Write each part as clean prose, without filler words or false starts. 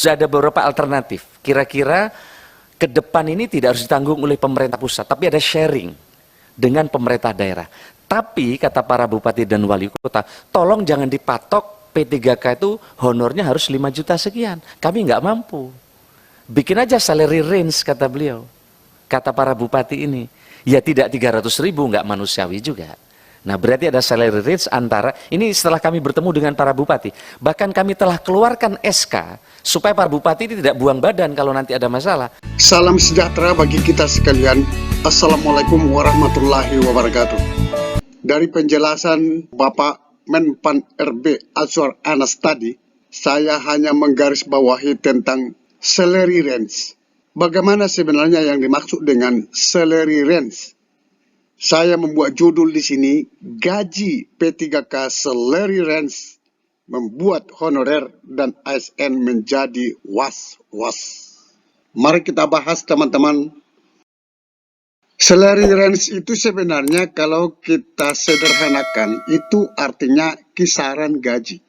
Sudah ada beberapa alternatif. Kira-kira ke depan ini tidak harus ditanggung oleh pemerintah pusat, tapi ada sharing dengan pemerintah daerah. Tapi kata para bupati dan wali kota, tolong jangan dipatok P3K itu honornya harus 5 juta sekian. Kami nggak mampu. Bikin aja salary range, kata beliau. Kata para bupati ini. Ya tidak 300.000, nggak manusiawi juga. Nah berarti ada salary range antara, ini setelah kami bertemu dengan para bupati. Bahkan kami telah keluarkan SK, supaya para bupati ini tidak buang badan kalau nanti ada masalah. Salam sejahtera bagi kita sekalian. Assalamualaikum warahmatullahi wabarakatuh. Dari penjelasan Bapak Menpan RB Azwar Anas tadi, saya hanya menggarisbawahi tentang salary range. Bagaimana sebenarnya yang dimaksud dengan salary range? Saya membuat judul di sini, gaji P3K salary range membuat honorer dan ASN menjadi was-was. Mari kita bahas teman-teman. Salary range itu sebenarnya kalau kita sederhanakan itu artinya kisaran gaji.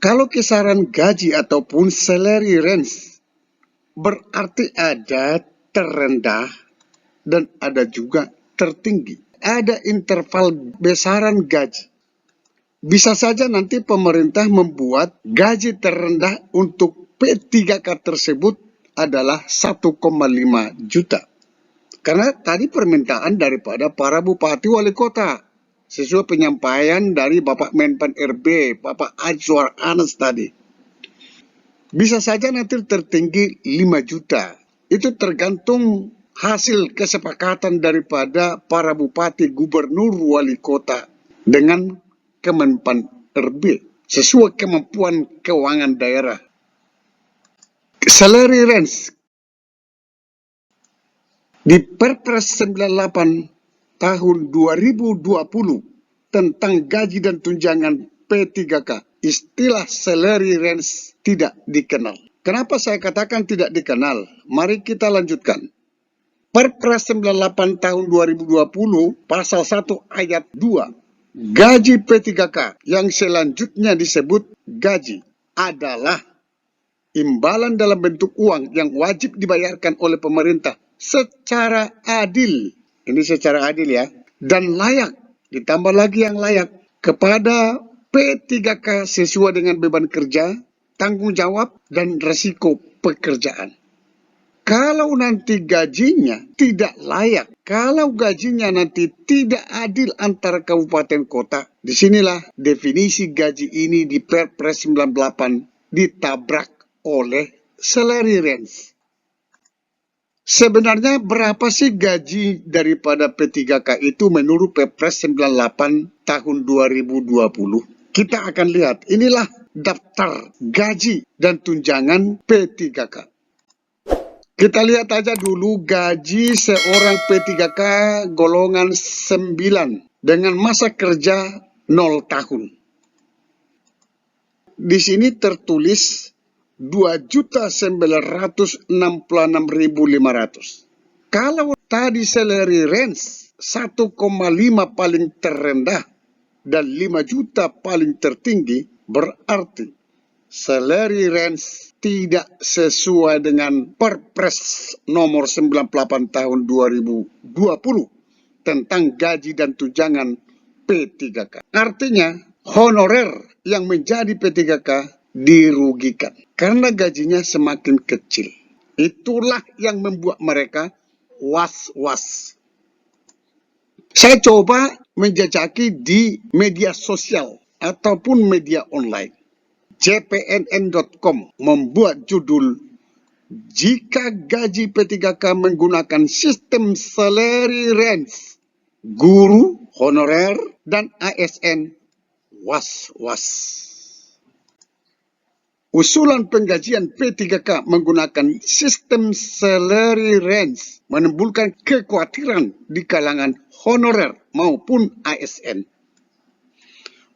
Kalau kisaran gaji ataupun salary range berarti ada terendah dan ada juga tertinggi. Ada interval besaran gaji. Bisa saja nanti pemerintah membuat gaji terendah untuk P3K tersebut adalah 1,5 juta. Karena tadi permintaan daripada para bupati wali kota. Sesuai penyampaian dari Bapak Menpan RB, Bapak Azwar Anas tadi. Bisa saja nanti tertinggi 5 juta. Itu tergantung hasil kesepakatan daripada para bupati, gubernur, wali kota dengan Kemenpan RB. Sesuai kemampuan keuangan daerah. Salary range di Perpres 98 tahun 2020 tentang gaji dan tunjangan P3K, istilah salary range tidak dikenal. Kenapa saya katakan tidak dikenal? Mari kita lanjutkan. Perpres 98 tahun 2020 pasal 1 ayat 2. Gaji P3K yang selanjutnya disebut gaji adalah imbalan dalam bentuk uang yang wajib dibayarkan oleh pemerintah secara adil. Ini secara adil ya. Dan layak. Ditambah lagi yang layak. Kepada P3K sesuai dengan beban kerja, tanggung jawab, dan resiko pekerjaan. Kalau nanti gajinya tidak layak, kalau gajinya nanti tidak adil antara kabupaten kota, disinilah definisi gaji ini di Perpres 98 ditabrak oleh salary range. Sebenarnya berapa sih gaji daripada P3K itu menurut Perpres 98 tahun 2020? Kita akan lihat, inilah daftar gaji dan tunjangan P3K. Kita lihat aja dulu gaji seorang P3K golongan 9 dengan masa kerja 0 tahun. Di sini tertulis 2.966.500. Kalau tadi salary range 1,5 paling terendah dan 5 juta paling tertinggi, berarti salary range tidak sesuai dengan Perpres nomor 98 tahun 2020 tentang gaji dan tunjangan P3K. Artinya honorer yang menjadi P3K dirugikan karena gajinya semakin kecil. Itulah yang membuat mereka was-was. Saya coba menjajaki di media sosial ataupun media online. jpnn.com membuat judul, jika gaji P3K menggunakan sistem salary range, guru, honorer, dan ASN was-was. Usulan penggajian P3K menggunakan sistem salary range menimbulkan kekhawatiran di kalangan honorer maupun ASN.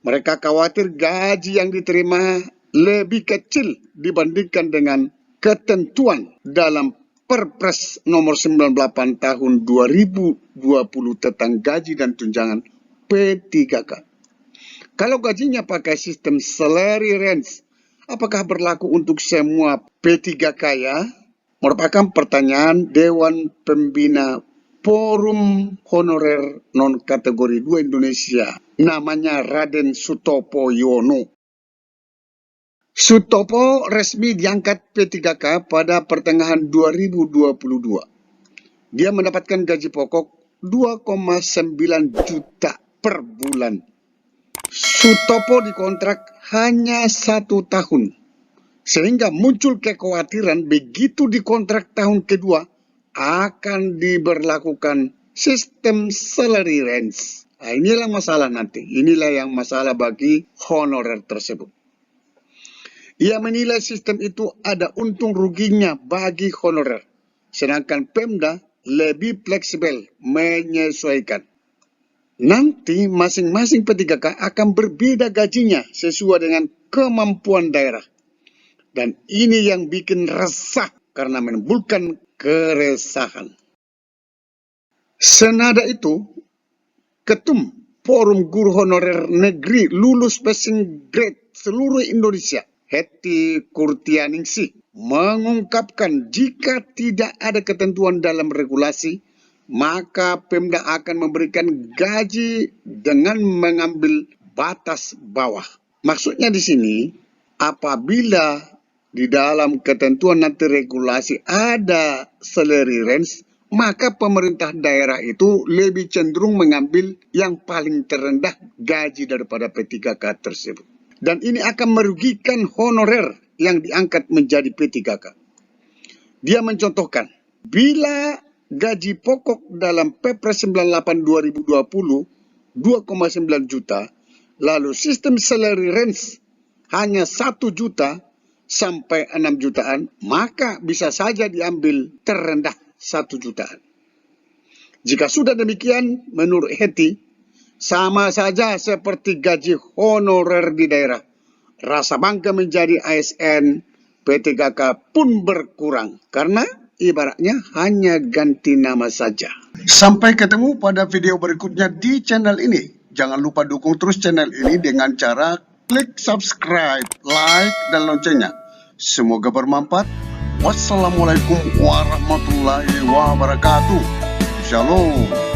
Mereka khawatir gaji yang diterima lebih kecil dibandingkan dengan ketentuan dalam Perpres nomor 98 tahun 2020 tentang gaji dan tunjangan P3K. Kalau gajinya pakai sistem salary range apakah berlaku untuk semua P3K ya? Merupakan pertanyaan Dewan Pembina Forum Honorer Non-Kategori 2 Indonesia. Namanya Raden Sutopo Yono. Sutopo resmi diangkat P3K pada pertengahan 2022. Dia mendapatkan gaji pokok 2,9 juta per bulan. Sutopo dikontrak hanya 1 tahun. Sehingga muncul kekhawatiran begitu dikontrak tahun kedua akan diberlakukan sistem salary range. Nah, inilah masalah nanti. Inilah yang masalah bagi honorer tersebut. Ia menilai sistem itu ada untung ruginya bagi honorer. Sedangkan Pemda lebih fleksibel menyesuaikan. Nanti masing-masing P3K akan berbeda gajinya sesuai dengan kemampuan daerah. Dan ini yang bikin resah karena menimbulkan keresahan. Senada itu, Ketum Forum Guru Honorer Negeri Lulus Passing Grade seluruh Indonesia, Hetty Kurtianingsih, mengungkapkan jika tidak ada ketentuan dalam regulasi, maka Pemda akan memberikan gaji dengan mengambil batas bawah. Maksudnya di sini, apabila di dalam ketentuan nanti regulasi ada salary range, maka pemerintah daerah itu lebih cenderung mengambil yang paling terendah gaji daripada P3K tersebut. Dan ini akan merugikan honorer yang diangkat menjadi P3K. Dia mencontohkan, bila gaji pokok dalam Perpres 98 2020 2,9 juta, lalu sistem salary range hanya 1 juta sampai 6 jutaan, maka bisa saja diambil terendah 1 jutaan. Jika sudah demikian, menurut Hetty, sama saja seperti gaji honorer di daerah. Rasa bangga menjadi ASN P3K pun berkurang, karena ibaratnya hanya ganti nama saja. Sampai ketemu pada video berikutnya di channel ini. Jangan lupa dukung terus channel ini dengan cara klik subscribe, like, dan loncengnya. Semoga bermanfaat. Wassalamualaikum warahmatullahi wabarakatuh. Shalom.